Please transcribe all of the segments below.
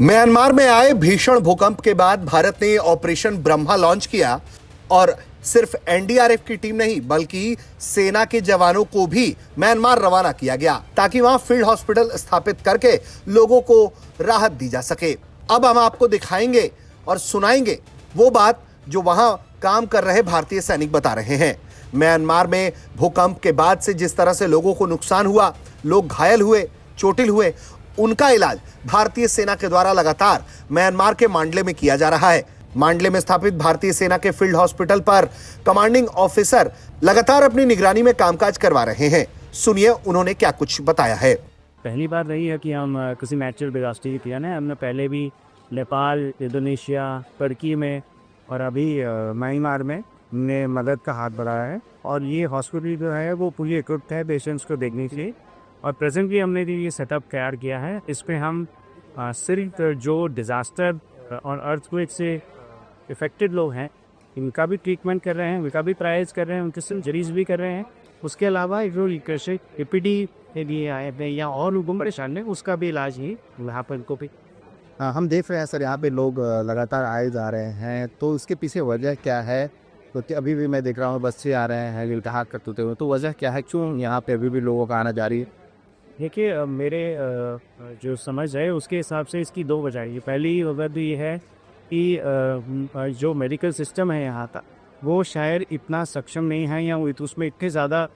Myanmar में आए भीषण भूकंप के बाद भारत ने ऑपरेशन ब्रह्मा लॉन्च किया और सिर्फ एनडीआरएफ की टीम नहीं बल्कि सेना के जवानों को भी म्यांमार रवाना किया गया ताकि वहां फील्ड हॉस्पिटल स्थापित करके लोगों को राहत दी जा सके। अब हम आपको दिखाएंगे और सुनाएंगे वो बात जो वहां काम कर रहे भारतीय सैनिक बता रहे हैं। म्यांमार में भूकंप के बाद से जिस तरह से लोगों को नुकसान हुआ, लोग घायल हुए, चोटिल हुए, उनका इलाज भारतीय सेना के द्वारा लगातार म्यांमार के मांडले में किया जा रहा है। मांडले में स्थापित भारतीय सेना के फील्ड हॉस्पिटल पर कमांडिंग ऑफिसर लगातार अपनी निगरानी में कामकाज करवा रहे हैं। सुनिए उन्होंने क्या कुछ बताया है। पहली बार रही है कि हम किसी नेचुरल डिजास्टर की किया ना। हमने पहले भी नेपाल, इंडोनेशिया, तुर्की में और अभी म्यांमार में हमने मदद का हाथ बढ़ाया है। और ये हॉस्पिटल जो है वो पूरी इक्विप्ड है पेशेंट्स को देखने के लिए। और प्रेजेंटली हमने ये सेटअप तैयार किया है। इस पर हम सिर्फ जो डिज़ास्टर और अर्थक्वेक से इफ़ेक्टेड लोग हैं इनका भी ट्रीटमेंट कर रहे हैं, उनका भी प्राइज कर रहे हैं, उनके सर्जरीज भी कर रहे हैं। उसके अलावा जो ईपीडी के लिए आए हैं या और लोगों परेशान है उसका भी इलाज ही यहाँ पर इनको भी। हम देख रहे हैं सर, यहाँ पे लोग लगातार आए जा रहे हैं, तो उसके पीछे वजह क्या है? तो अभी भी मैं देख रहा हूँ बच्चे आ रहे हैं इल्तहाक करते हुए, तो वजह क्या है, क्यों यहाँ पे अभी भी लोगों का आना जारी है? देखिए मेरे जो समझ है उसके हिसाब से इसकी दो वजह है। पहली वजह तो ये है कि जो मेडिकल सिस्टम है यहाँ का वो शायद इतना सक्षम नहीं है या उसमें इतनी ज़्यादा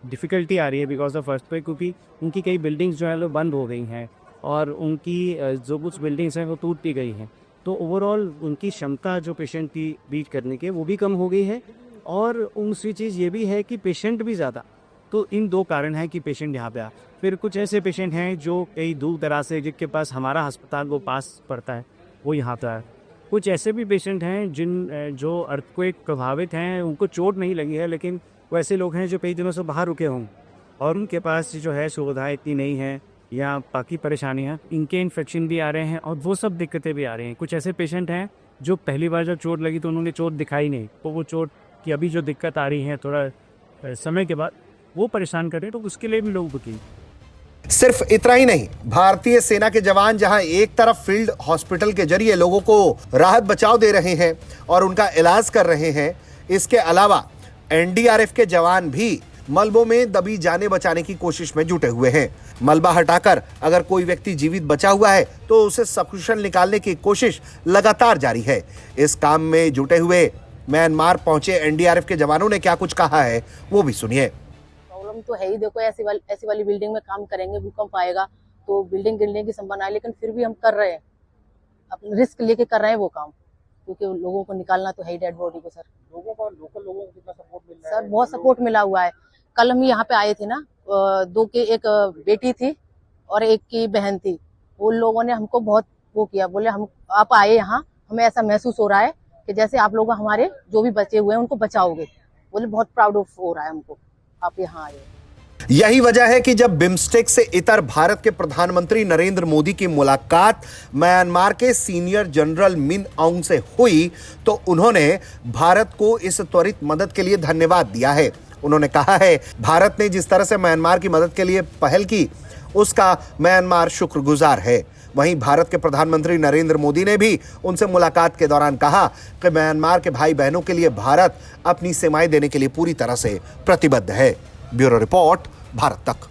डिफ़िकल्टी आ रही है बिकॉज ऑफ अर्थक्वेक, क्योंकि उनकी कई बिल्डिंग्स जो है वो बंद हो गई हैं और उनकी जो कुछ बिल्डिंग्स हैं वो टूटती गई हैं। तो ओवरऑल उनकी क्षमता जो पेशेंट की बीट करने की वो भी कम हो गई है। और दूसरी चीज़ ये भी है कि पेशेंट भी ज़्यादा। तो इन दो कारण हैं कि पेशेंट यहाँ पे आ। फिर कुछ ऐसे पेशेंट हैं जो कई दूर दराज से जिनके पास हमारा अस्पताल वो पास पड़ता है वो यहाँ पे आए। कुछ ऐसे भी पेशेंट हैं जो अर्थक्वेक प्रभावित हैं, उनको चोट नहीं लगी है लेकिन वो ऐसे लोग हैं जो कई दिनों से बाहर रुके हों और उनके पास जो है सुविधाएँ इतनी नहीं है या बाकी परेशानियाँ, इनके इन्फेक्शन भी आ रहे हैं और वो सब दिक्कतें भी आ रही हैं। कुछ ऐसे पेशेंट हैं जो पहली बार जब चोट लगी तो उन्होंने चोट दिखाई नहीं, तो वो चोट की अभी जो दिक्कत आ रही है थोड़ा समय के बाद वो परेशान करें, तो उसके लिए भी लोग बुकिंग। सिर्फ इतना ही नहीं, भारतीय सेना के जवान जहां एक तरफ फील्ड हॉस्पिटल के जरिए लोगों को राहत बचाव दे रहे हैं और उनका इलाज कर रहे हैं, इसके अलावा एनडीआरएफ के जवान भी मलबों में दबी जाने बचाने की कोशिश में जुटे हुए हैं। मलबा हटाकर अगर कोई व्यक्ति जीवित बचा हुआ है तो उसे सकुशल निकालने की कोशिश लगातार जारी है। इस काम में जुटे हुए म्यांमार पहुंचे एनडीआरएफ के जवानों ने क्या कुछ कहा है वो भी सुनिए। प्रॉब्लम तो है ही, देखो ऐसी वाली बिल्डिंग में काम करेंगे, भूकंप आएगा तो बिल्डिंग गिरने की संभावना है, लेकिन फिर भी हम कर रहे हैं, अपने रिस्क लेके कर रहे हैं वो काम, क्योंकि लोगों को निकालना तो है ही डेड बॉडी को। सर लोकल लोगों को कितना सपोर्ट मिल रहा है? सर बहुत सपोर्ट मिला हुआ है। कल हम यहाँ पे आए थे ना, दो के एक बेटी थी और एक की बहन थी, उन लोगों ने हमको बहुत वो किया, बोले हम आप आए यहाँ, हमें ऐसा महसूस हो रहा है कि जैसे आप लोग हमारे जो भी बचे हुए हैं उनको बचाओगे। बोले बहुत प्राउड हो रहा है हमको आप यहाँ आए। यही वजह है कि जब बिम्स्टेक से इतर भारत के प्रधानमंत्री नरेंद्र मोदी की मुलाकात म्यांमार के सीनियर जनरल मिन औंग से हुई तो उन्होंने भारत को इस त्वरित मदद के लिए धन्यवाद दिया है। उन्होंने कहा है भारत ने जिस तरह से म्यांमार की मदद के लिए पहल की उसका म्यांमार शुक्रगुजार है। वहीं भारत के प्रधानमंत्री नरेंद्र मोदी ने भी उनसे मुलाकात के दौरान कहा कि म्यांमार के भाई बहनों के लिए भारत अपनी सेवाएं देने के लिए पूरी तरह से प्रतिबद्ध है। ब्यूरो रिपोर्ट, भारत तक।